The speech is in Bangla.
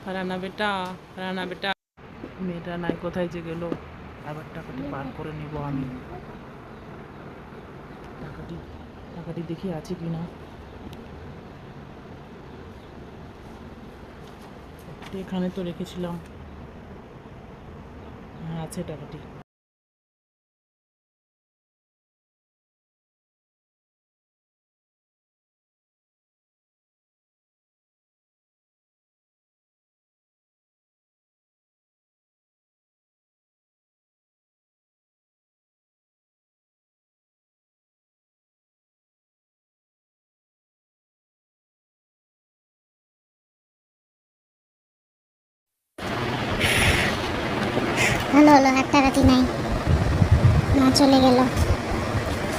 ফারানা বেটা, ফারানা বেটা, মেয়েটা নাই কোথায় যে গেল। আবার টাকাটি পার করে নিব আমি। টাকাটি টাকাটি দেখি আছে কি না। এখানে তো রেখেছিলাম। হ্যাঁ, আছে টাকাটি। ভালো হলো, একটা রাতি নাই, মা চলে গেল।